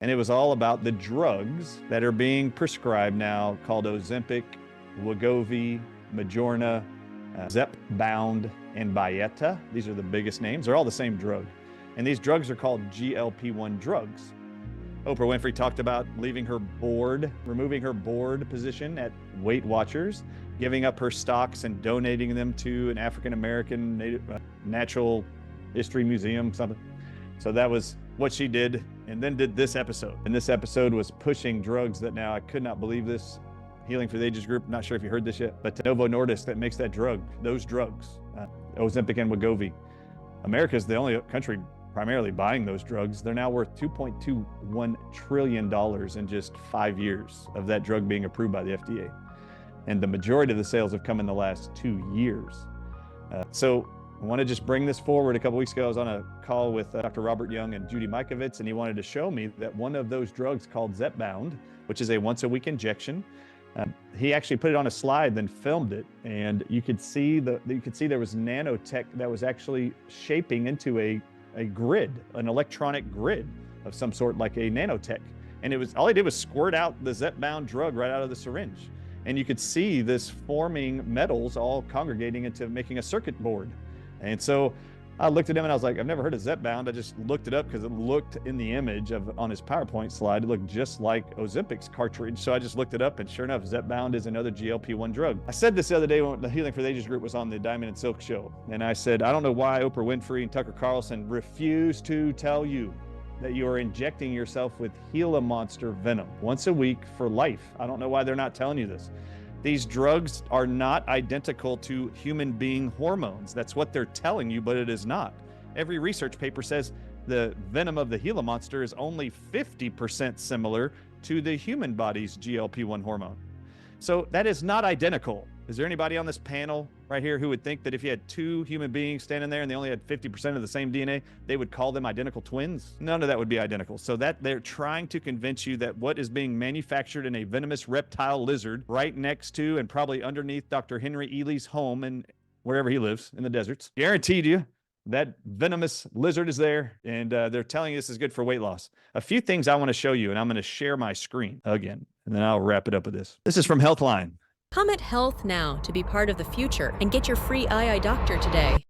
And it was all about the drugs that are being prescribed now called Ozempic, Wegovy, Majorna, Zepbound, and Byetta. These are the biggest names. They're all the same drug. And these drugs are called GLP-1 drugs. Oprah Winfrey talked about leaving her board, removing her board position at Weight Watchers, giving up her stocks and donating them to an African-American natural history museum, something. So that was what she did, and then did this episode. And this episode was pushing drugs that now I could not believe this. Healing for the Ages Group, not sure if you heard this yet, but Novo Nordisk that makes that drug, those drugs, Ozempic and Wegovy. America is the only country primarily buying those drugs. They're now worth $2.21 trillion in just 5 years of that drug being approved by the FDA. And the majority of the sales have come in the last 2 years. So I want to just bring this forward. A couple weeks ago, I was on a call with Dr. Robert Young and Judy Mikovits, and he wanted to show me that one of those drugs called Zepbound, which is a once-a-week injection, he actually put it on a slide, then filmed it, and you could see there was nanotech that was actually shaping into a grid, an electronic grid of some sort, like a nanotech. And it was all he did was squirt out the Zepbound drug right out of the syringe, and you could see this forming metals all congregating into making a circuit board. And so I looked at him and I was like, I've never heard of Zepbound. I just looked it up because it looked in the image on his PowerPoint slide, it looked just like Ozempic's cartridge. So I just looked it up, and sure enough, Zepbound is another GLP-1 drug. I said this the other day when the Healing for the Ages Group was on the Diamond and Silk show. And I said, I don't know why Oprah Winfrey and Tucker Carlson refuse to tell you that you are injecting yourself with Gila monster venom once a week for life. I don't know why they're not telling you this. These drugs are not identical to human being hormones. That's what they're telling you, but it is not. Every research paper says the venom of the Gila monster is only 50% similar to the human body's GLP-1 hormone. So that is not identical. Is there anybody on this panel right here who would think that if you had two human beings standing there and they only had 50% of the same DNA, they would call them identical twins? None of that would be identical. So that they're trying to convince you that what is being manufactured in a venomous reptile lizard right next to and probably underneath Dr. Henry Ely's home and wherever he lives in the deserts, guaranteed you that venomous lizard is there, and they're telling you this is good for weight loss. A few things I want to show you, and I'm going to share my screen again, and then I'll wrap it up with this. This is from Healthline. Come at Health now to be part of the future and get your free eye doctor today.